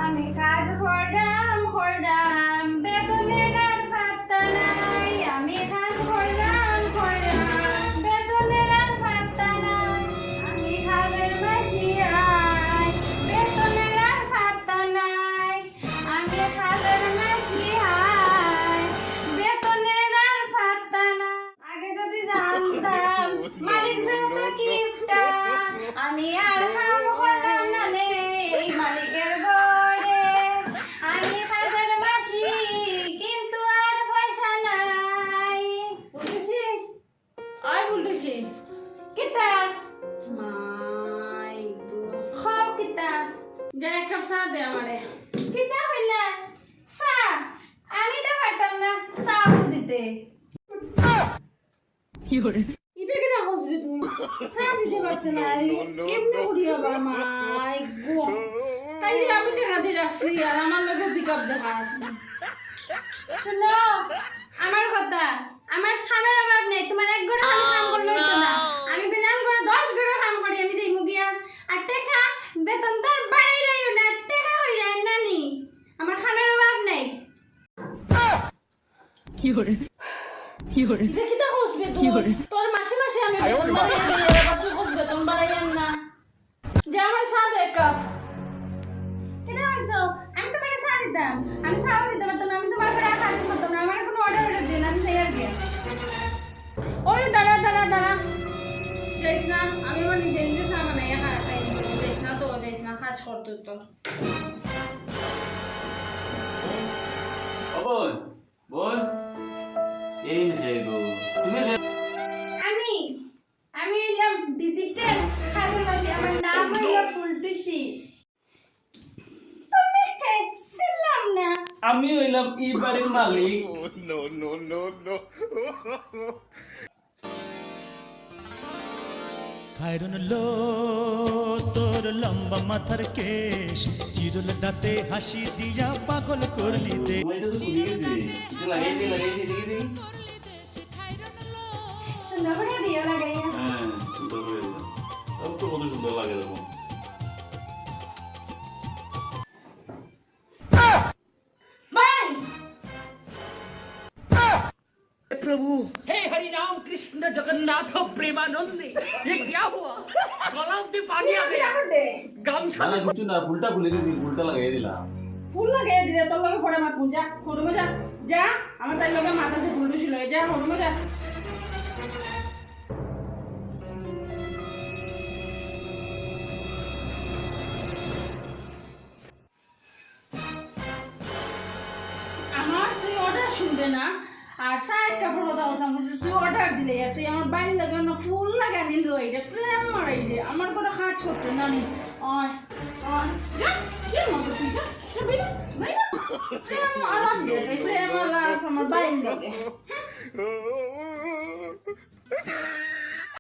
আমি কাজ করলাম বেতনের আর পাত্তা নাই। আমি কাজ করলাম বেতনের আর পাত্তা নাই। আমি কাজের মাসি আই বেতনের আর পাত্তা নাই। আমি কাজের মাসি আই বেতনের আর পাত্তা নাই। আগে যদি জানতাম মালিক যেহেতু কিপটা আমি আর কাম করতাম না রে এই মালিকের ঘরে। আমি কাজের মাসি কিন্তু আর পয়সা নাই। বুঝেছি আই বলতেছি কিতা মাই গো খাও কিতা যা এক কাপ চা দে আমারে কিতা হইলা চা আমি তো পারতাম না চাও দিতে। ইটা কেনা হসবি তুই চা দিতে পারতে না কেমনে উড়িয়া বা মাই গো তাই আমি টাকা দিয়ে রাখছি আর আমার লোকে পিক আপ দেখা শোনো আমার কথা আমার খাবার অভাব নেই। তোমার এক ঘরে আমি কাম করলে হইতো না। আমি বেজান করে 10 ঘরে কাম করি আমি যাই মুগিয়া আর টাকা বেতন তার বাড়াই রাইও না টাকা হইরা নানি আমার খাবার অভাব নেই। ইটা কিটা হসবি তুই তোর মাসে মাসে আমি বেতন বাড়াইয়া দিই এবার তুই হস বেতন বাড়াইয়াম না যা আমার চা দে এক কাপ কেন হইছো আমি তোমার চা দিতাম আমি চাও দিতে পারতাম না। আমি তোমার ঘরে কাজ করতাম না। আমার কোনো অর্ডার দিও না আমি যাই আর গিয়ে ওই দাঁড়া যাইস না আমি মানে নিজে চা বানাইয়া খাই যাইস না তো যাইস না কাজ করতো তো বোন বোন এই নে গো তুমি আমি হইলাম ডিজিটাল কাজের মাসি। আমার নাম হইলো ফুলটুসি। তুমি ছিলাম না আমি হইলাম এই বাড়ির মালিক। খায়রন লো তোর লম্বা মাথার কেশ চিরল দাঁতে হাসি দিয়া পাগল করলি দে তোমার এটা তো ভুলে গেছি এটা লাগাই দেখি সুন্দর করে দিও লাগাইয়া। হ্যাঁ সুন্দর করে দিলাম তাও তো কত সুন্দর লাগে এরকম हे हरि राम कृष्ण जगन्नाथ प्रेमानंदी ये क्या हुआ गलाव में पानी आ गया गमछा না কিছু না ফুলটা ভুলে গেছি ফুলটা লাগাই দিলাম ফুল লাগাই দিলে তোর লগে পড়ে মাত যা হরমে যা যা আমার তাই লগে মাথা সে ফুল ছিল যা হরমে যা আমার তুই অর্ডার শুনবে না আর সাইড কাপড় কথা বলছিস তুই অর্ডার দিলে আর তুই আমার বাড়ি লাগানো ফুল লাগানি লই এটা প্রেম মারাই রে আমার কোনো কাজ করতে না নি অয় অয় যা যা মগো তুই যা যা বেলা বেলা প্রেম আলাপ লাগে প্রেম আলাপ আমার বাড়ি লাগে